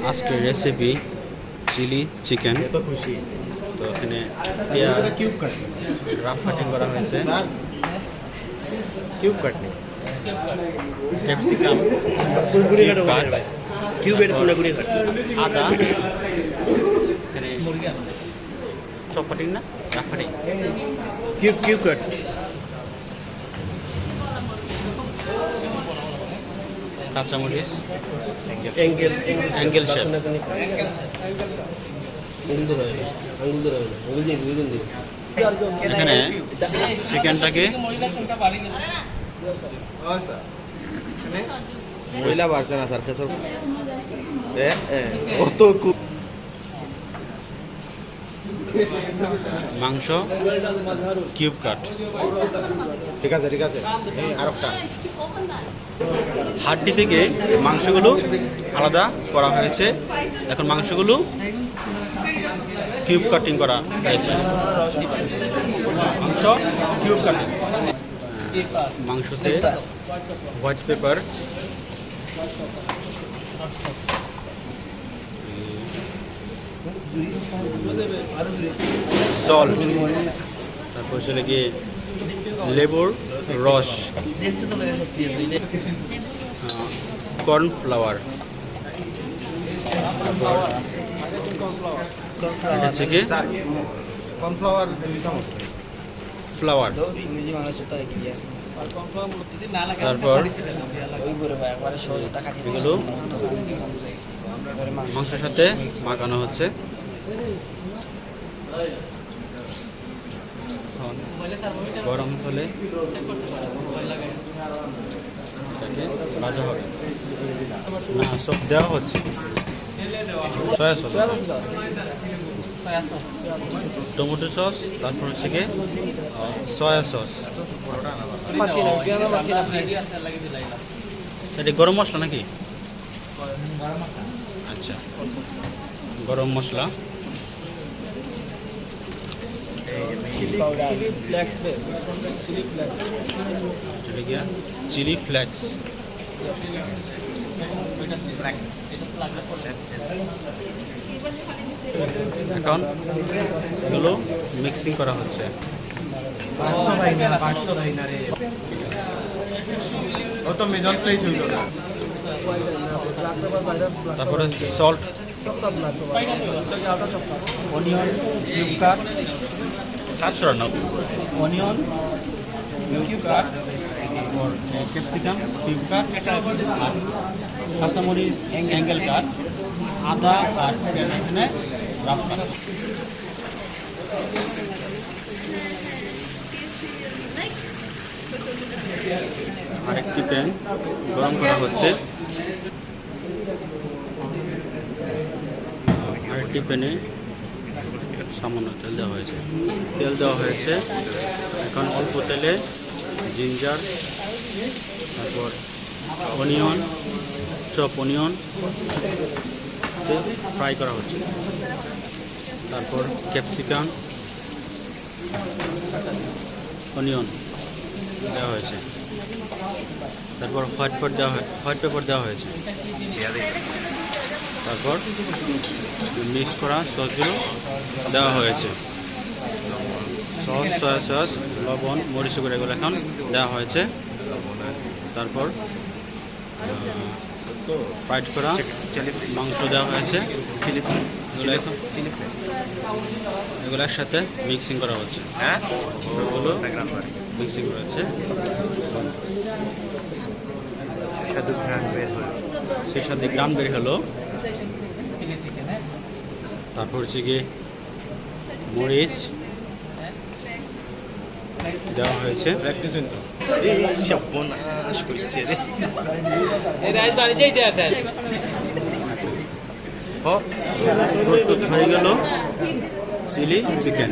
আজকের recipe chilli chicken. তো এখানে পেঁয়াজ রাফ কাটিং করা হয়েছে, কিউব কাটনি ক্যাপসিকাম কিউবের পুরোপুরি কাট আদা, এখানে চপ কাটিং না রাফ কাটিং, কিউব কাট কাঁচামরিচ অ্যাঙ্গেল শেপ। এখানে চিকেনটাকে মহিলা বাড়ছে না স্যার ফেসর অত মাংস কিউব কাট, ঠিক আছে আরেকটা হাড্ডি থেকে মাংসগুলো আলাদা করা হয়েছে। এখন মাংসগুলো কিউব কাটিং করা হয়েছে। মাংস কিউব কাটিং, মাংসতে হোয়াইট পেপার, সল্ট, তারপর সেটা গিয়ে লেবুর রস, কর্নফ্লাওয়ার, এটা হচ্ছে কি কর্নফ্লাওয়ার ফ্লাওয়ার। তারপর এগুলো মাংসের সাথে মাখানো হচ্ছে। গরম হলে এটাকে ভাজা হবে না, সব দেওয়া হচ্ছে সয়া সস, টমেটো সস, তারপর হচ্ছে কি সয়া সস। এটা গরম মশলা নাকি? আচ্ছা, গরম মশলা, চিলি ফ্লেক্স, এখন এগুলো মিক্সিং করা হচ্ছে। তারপরে সল্ট, অনিয়ন কিউব কাট, অনিয়ন কিউব কাট, ক্যাপসিকাম কিউব কাট, আর কাঁচামরিচ অ্যাঙ্গেল কাট, আদা আর এখানে রাফ কাট। আরেকটি প্যান গরম করা হচ্ছে। আরেকটি প্যানে সামান্য তেল দেওয়া হয়েছে। এখন অল্প তেলে জিঞ্জার, তারপর অনিয়ন, চপ অনিয়ন ফ্রাই করা হচ্ছে। তারপর ক্যাপসিকাম, অনিয়ন দেওয়া হয়েছে। তারপর হোয়াইট পেপার দেওয়া হয়েছে। তারপর মিক্স করা সসগুলো দেওয়া হয়েছে। সস, সয়া সস, লবণ, মরিচ গুঁড়ো এগুলো এখন দেওয়া হয়েছে। তারপর ফ্রাইড করা মাংস দেওয়া হয়েছে। এগুলো একসাথে মিক্সিং করা হচ্ছে। এগুলো মিক্সিং করা হচ্ছে। সেই সাথে গ্রাম বের হলো। তারপর হচ্ছে গিয়ে মরিচ দেওয়া হয়েছে। প্রস্তুত হয়ে গেল চিলি চিকেন।